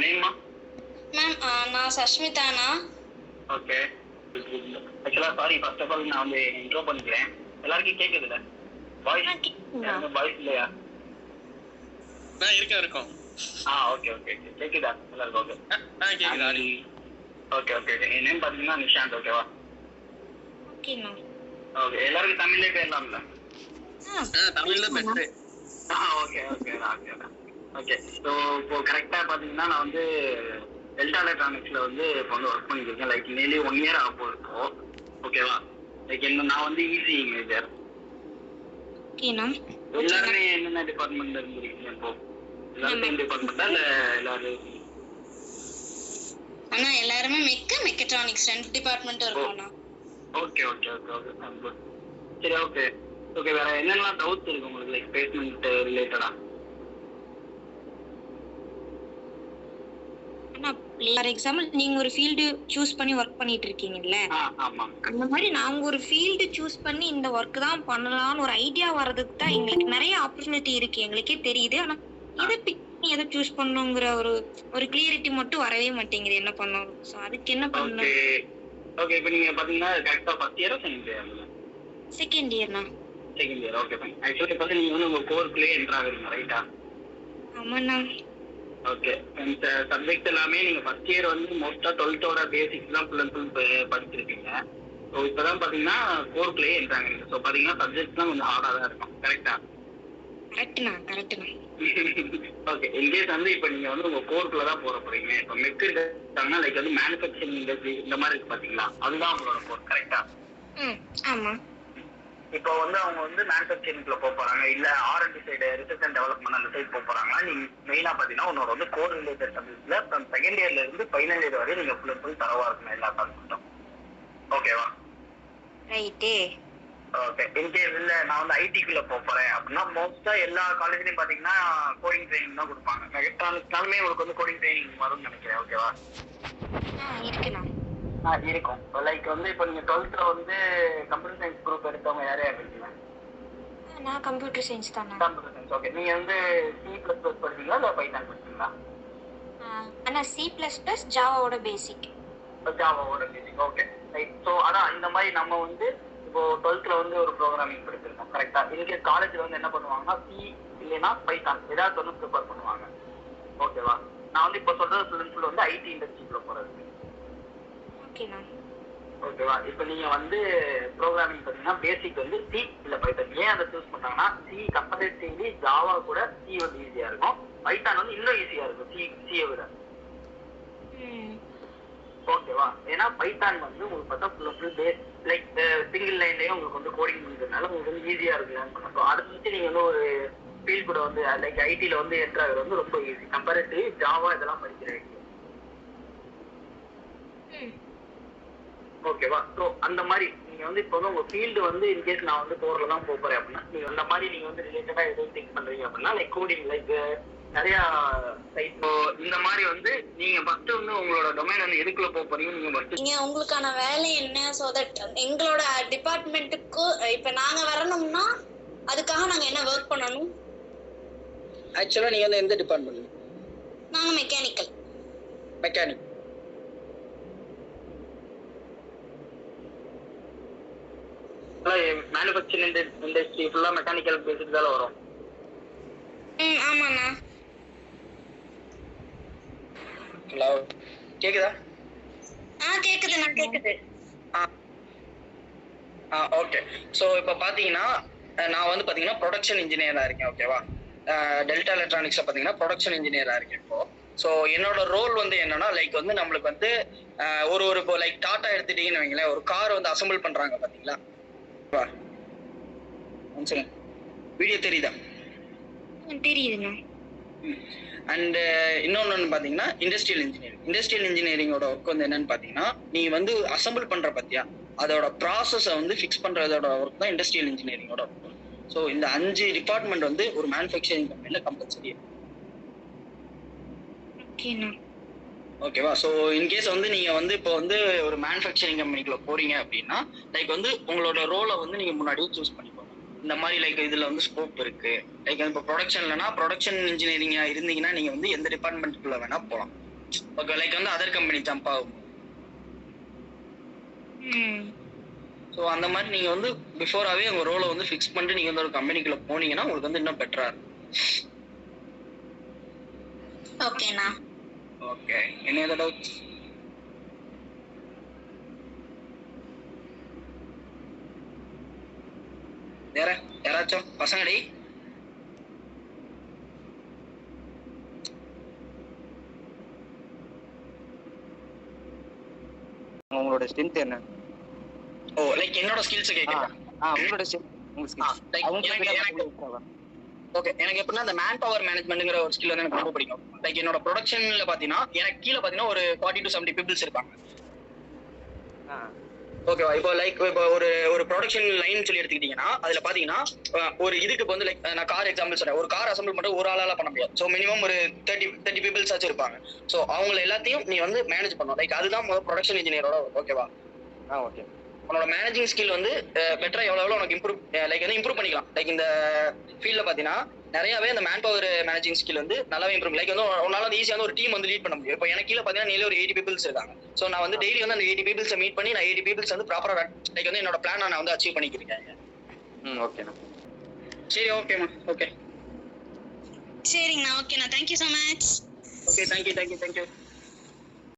நேம்மா? Ma'am நான் சஷ்மிதானா. Okay. ஆக்சுவலா sorry, first of all நான் வந்து இன்ட்ரோ பண்ணிக்கிறேன். எல்லாருக்கும் கேக்குதுல்ல? பாய்ஸ் இல்லையா? நான் இருக்கோம். ஓகே ஓகே கேக்குதா எல்லாருக்கும்? ஓகே கேக்குதா? Okay okay. என் நேம் பாத்தீங்கன்னா நிஷாந்த். ஓகேவா? Okay ma'am. ஓகே, எல்லாருக்கும் தமிழ்லயே பேசலாம்ல? தமிழ்ல best. Okay okay okay okay. So இப்போ கரெக்டா பாத்தீங்கன்னா நான் வந்து டெல்டா எலக்ட்ரானிக்ஸ்ல வந்து இப்போ வந்து ஒர்க் பண்ணிட்டு இருக்கேன். லைக் நியர்லி 1 year ஆக போகுது இப்போ. ஓகேவா? லைக் நான் வந்து இசி மேஜர். Okay ma'am. எல்லாருமே என்னென்ன டிபார்ட்மெண்ட்ல இருந்திருக்கீங்க இப்போ? எல்லாரும் டிபார்ட்மெண்டா இல்ல எல்லாரும்? ஆனா எல்லாருமே மெக்காட்ரானிக்ஸ் 2 டிபார்ட்மெண்ட் இருக்கோம்னா. Okay okay okay okay. சரி ஓகே ஓகே. வேற என்னெல்லாம் டவுட்ஸ் இருக்கு உங்களுக்கு லைக் பிளேஸ்மென்ட் ரிலேட்டடா? ஆனா ஃபார் எக்ஸாம்பிள் நீங்க ஒரு ஃபீல்டு சூஸ் பண்ணி ஒர்க் பண்ணிட்டு இருக்கீங்கல்ல? ஆமா. அந்த மாதிரி நாங்க ஒரு ஃபீல்டு சூஸ் பண்ணி இந்த ஒர்க் தான் பண்ணலாம்னு ஒரு ஐடியா வரதுக்கு தான் எங்களுக்கு நிறைய ஆப்பர்ச்சுனிட்டி இருக்கு, எங்களுக்கே தெரியுது. ஆனா இதை பிக் பண்ணி எதை சூஸ் பண்ணுங்கிற ஒரு கிளியரிட்டி மட்டும் வரவே மாட்டேங்குது. என்ன பண்ணணும்? சோ அதுக்கு என்ன பண்ணணும்? ஓகே. இப்போ நீங்க பாத்தீங்கன்னா கரெக்ட்டா ஃபர்ஸ்ட் இயரா செகண்ட் இயரா? செகண்ட் இயர்னா. Second year. Okay fine. Actually இப்போ நீங்க வந்து உங்க கோர்க்குள்ளே என்டர் ஆகுறீங்க, ரைட்டா? ஆமாண்ணா. ஓகே. இந்த சப்ஜெக்ட் எல்லாமே நீங்க ஃபர்ஸ்ட் இயர் வந்து மோஸ்டா 12th பேசிக்ஸ் தான் ஃபுல் அண்ட் ஃபுல் படிச்சிருக்கீங்க. ஸோ இப்போதான் பாத்தீங்கன்னா கோர்க்குள்ளே என்டர் ஆகுறீங்க. ஸோ பாத்தீங்கன்னா சப்ஜெக்ட்லாம் கொஞ்சம் ஹார்டா தான் இருக்கும், கரெக்டா? கரெக்ட்ண்ணா. ஓகே. இன்கேஸ் வந்து இப்போ நீங்க வந்து உங்க கோர்க்குள்ள தான் போறீங்க. இப்போ மெக் இருக்காங்கன்னா லைக் வந்து மேனுஃபேக்சரிங் இண்டஸ்ட்ரி இந்த மாதிரி இருக்கு பாத்தீங்களா, அதுதான் உங்களோட கோர், கரெக்டா? ஆமா. இப்போ வந்து அவங்க வந்து மேனுஃபேக்சரிங்ல போறாங்க, இல்ல R&D side research and development அந்த சைடு போறாங்க. நீங்க மெயினா பாத்தீங்கன்னா உன்னோட வந்து கோர் ரிலேட்டட் சப்ஜெக்ட்ல ஃப்ரம் செகண்ட் இயர்ல இருந்து ஃபைனல் இயர் வரை நீங்க ஃபுல் அண்ட் ஃபுல் தரவா இருக்கணும் எல்லா கான்செப்டும். ஓகேவா? ரைட்டே. ஓகே. இன்கேஸ் இல்ல நான் வந்து ஐடிக்குள்ள போறேன் அப்படின்னா மோஸ்டா எல்லா காலேஜ்லயும் பாத்தீங்கன்னா கோடிங் ட்ரைனிங் தான் கொடுப்பாங்க. மெக்கானிக்ஸ்னாலுமே உங்களுக்கு வந்து கோடிங் ட்ரைனிங் வரும்னு நினைக்கிறேன். ஓகேவா? இருக்குண்ணா. இருக்கும். லைக் வந்து இப்போ நீங்க 12th வந்து கம்ப்யூட்டர் சயின்ஸ் குரூப் எடுத்தவங்க யாரே இருக்கீங்க? நான் கம்ப்யூட்டர் சயின்ஸ் தானே. Computer science. ஓகே. நீங்க வந்து C++ படிச்சீங்களா இல்ல பைத்தான் படிச்சீங்களா? ஆனா C++ ஜாவாவோட பேசிக். ஜாவாவோட பேசிக். Okay right. ஸோ அதான் இந்த மாதிரி நம்ம வந்து இப்போ 12th வந்து ஒரு ப்ரோக்ராமிங் படிச்சிருக்கோம், கரெக்டா? இன்கேஸ் காலேஜ்ல வந்து என்ன பண்ணுவாங்கன்னா C இல்லைன்னா பைத்தான் ஏதாவது ஒன்று ப்ரிப்பேர் பண்ணுவாங்க. ஓகேவா? நான் வந்து இப்போ சொல்றது ஃபுல் அண்ட் ஃபுல் வந்து ஐடி இண்டஸ்ட்ரிக்குள்ள போறது. ஓகேவா? இப்போ நீங்க வந்து ப்ரோக்ராமிங் பார்த்தீங்கன்னா பேசிக் வந்து C இல்ல பைத்தான். ஏன் அதை சூஸ் பண்ணாங்கன்னா C கம்பேரிட்டிவ்லி ஜாவா கூட C வந்து ஈஸியா இருக்கும், பைத்தான் வந்து இன்னும் ஈஸியா இருக்கும் சியை விட. ஓகேவா? ஏன்னா பைத்தான் வந்து உங்களுக்கு பார்த்தா full full base like single லைன்லயே உங்களுக்கு வந்து கோடிங் பண்ணுறதுனால உங்களுக்கு வந்து ஈஸியா இருக்கு. அடுத்து வந்து நீங்க வந்து ஒரு ஃபீல்ட் கூட வந்து லைக் ஐடியில் வந்து என்டர் ஆகுறது வந்து ரொம்ப ஈஸி கம்பேரிட்டிவ் ஜாவா இதெல்லாம் படிக்கிறேன். ஓகேவா? ஸோ அந்த மாதிரி நீங்க வந்து இப்போ வந்து உங்க ஃபீல்டு வந்து இன்கேஸ் நான் வந்து கோர்ல தான் போறேன் அப்படின்னா நீங்க அந்த மாதிரி நீங்க வந்து ரிலேட்டடா எதுவும் திங்க் பண்றீங்க அப்படின்னா லைக் கோடிங் லைக் நிறைய சைட் இந்த மாதிரி வந்து நீங்க ஃபர்ஸ்ட் வந்து உங்களோட டொமைன் வந்து எதுக்குள்ள போறீங்க நீங்க ஃபர்ஸ்ட் நீங்க உங்களுக்கான வேலை என்ன சோ தட் எங்களோட டிபார்ட்மெண்ட்டுக்கு இப்ப நாங்க வரணும்னா அதுக்காக நாங்க என்ன வர்க் பண்ணணும்? ஆக்சுவலா நீங்க வந்து எந்த டிபார்ட்மெண்ட்? நாங்க மெக்கானிக். மேனுஃபேக்சரிங் இண்டஸ்ட்ரி ஃபுல்லா மெக்கானிக்கல் பேசிக் தான் வரும். ஆமாண்ணா. ஹலோ கேக்குதா? கேக்குதுண்ணா, கேக்குது. ஓகே. ஸோ இப்போ பார்த்தீங்கன்னா நான் வந்து பார்த்தீங்கன்னா ப்ரொடக்ஷன் இன்ஜினியராக இருக்கேன். ஓகேவா? டெல்டா எலக்ட்ரானிக்ஸில் பார்த்தீங்கன்னா ப்ரொடக்ஷன் இன்ஜினியராக இருக்கேன் இப்போ. ஸோ என்னோட ரோல் வந்து என்னன்னா லைக் வந்து நம்மளுக்கு வந்து ஒரு இப்போ லைக் டாட்டா எடுத்துட்டீங்கன்னு வைங்களேன், ஒரு கார் வந்து அசம்பிள் பண்ணுறாங்க பார்த்தீங்களா? வீடியோ தெரியுதா? தெரியுதுண்ணா. அண்ட் இன்னொன்று பார்த்தீங்கன்னா இண்டஸ்ட்ரியல் இன்ஜினியரிங்கோட ஒர்க் வந்து என்னன்னு பார்த்தீங்கன்னா நீ வந்து அசம்பிள் பண்ணுற பத்தியா அதோட ப்ராசஸை வந்து ஃபிக்ஸ் பண்ணுறதோட ஒர்க் தான் இண்டஸ்ட்ரியல் இன்ஜினியரிங்கோட ஒர்க். ஸோ இந்த 5 டிபார்ட்மெண்ட் வந்து ஒரு மேனுஃபேக்சரிங் கம்பெனியில் கம்பல்சரி. ஓகேவா? ஸோ இன்கேஸ் வந்து நீங்கள் வந்து இப்போ வந்து ஒரு மேனுஃபேக்சரிங் கம்பெனிக்குள்ள போறீங்க அப்படின்னா லைக் வந்து உங்களோட ரோலை வந்து நீங்கள் முன்னாடியே சூஸ் பண்ணிக்கோங்க. இந்த மாதிரி லைக் இதில் வந்து ஸ்கோப் இருக்கு. லைக் இப்போ ப்ரொடக்ஷன்லனா ப்ரொடக்ஷன் இன்ஜினியரிங்காக இருந்தீங்கன்னா நீங்கள் வந்து எந்த டிபார்ட்மெண்ட்டுக்குள்ள வேணால் போகலாம். ஓகே லைக் வந்து அதர் கம்பெனி ஜம்ப் ஆகும். ஸோ அந்த மாதிரி நீங்க வந்து பிஃபோராகவே உங்க ரோலை வந்து ஃபிக்ஸ் பண்ணிட்டு நீங்க வந்து ஒரு கம்பெனிக்குள்ள போனீங்கன்னா உங்களுக்கு வந்து இன்னும் பெட்டரா இருக்கும். ஓகேண்ணா. ஓகே, என்ன ஏதாவது டவுட்ஸ்? வேற யாராச்சும் பசங்கடி? உங்களோட ஸ்ட்ரென்த் என்ன? ஓ லைக் என்னோட ஸ்கில்ஸ் கேக்குறேன். உங்களோட ஸ்ட்ரென்த், உங்க ஸ்கில்ஸ். ஓகே, எனக்கு எப்படின்னா அந்த மேன் பவர் மேனேஜ்மெண்ட்ங்கிற ஒரு ஸ்கில் வந்து எனக்கு ரொம்ப பிடிக்கும். லைக் என்னோட ப்ரொடக்ஷன்ல பாத்தீங்கன்னா எனக்கு கீழே பாத்தீங்கன்னா ஒரு 40 to 70 பீப்புள்ஸ் இருப்பாங்க. ஓகேவா? இப்போ லைக் இப்போ ஒரு ப்ரொடக்ஷன் லைன் சொல்லி எடுத்துக்கிட்டீங்கன்னா அதுல பாத்தீங்கன்னா ஒரு இதுக்கு இப்போ வந்து லைக் நான் கார் எக்ஸாம்பிள் சொல்றேன். ஒரு கார் அசம்பிள் பண்றது ஒரு ஆளால பண்ண முடியாது. ஸோ மினிமம் ஒரு 30 பீப்புள்ஸ் ஆச்சும் இருப்பாங்க. ஸோ அவங்க எல்லாத்தையும் நீ வந்து மேனேஜ் பண்ணணும். லைக் அதுதான் ப்ரொடக்ஷன் இன்ஜினியரோட. ஓகேவா? ஓகே. உன்னோட மேனேஜிங் ஸ்கில் வந்து பெட்டரா எவ்வளவு உனக்கு இம்ப்ரூவ் பண்ணிக்கலாம். லைக் இந்த ஃபீல்ட்ல பாத்தீங்கன்னா நிறையவே அந்த மேன் பவர் மேனேஜிங் ஸ்கில் வந்து நல்லாவே இம்ப்ரூவ். லைக் வந்து உன்னால வந்து ஈஸியாக ஒரு டீம் வந்து லீட் பண்ண முடியும். இப்போ எனக்கு கீழே பாத்தீங்கன்னா நீங்க ஒரு 80 பீப்புள்ஸ் இருக்காங்க. ஸோ நான் வந்து டெய்லி வந்து அந்த 80 பீப்புள்ஸை மீட் பண்ணி நான் 80 பீப்புள்ஸ் வந்து ப்ராப்பரா லைக் வந்து என்னோட பிளான் நான் வந்து அச்சீவ் பண்ணிக்கிறேன். ஓகேண்ணா. சரி, ஓகேம்மா. ஓகே சரிங்கண்ணா. ஓகேண்ணா. Thank you so much. Okay, thank you.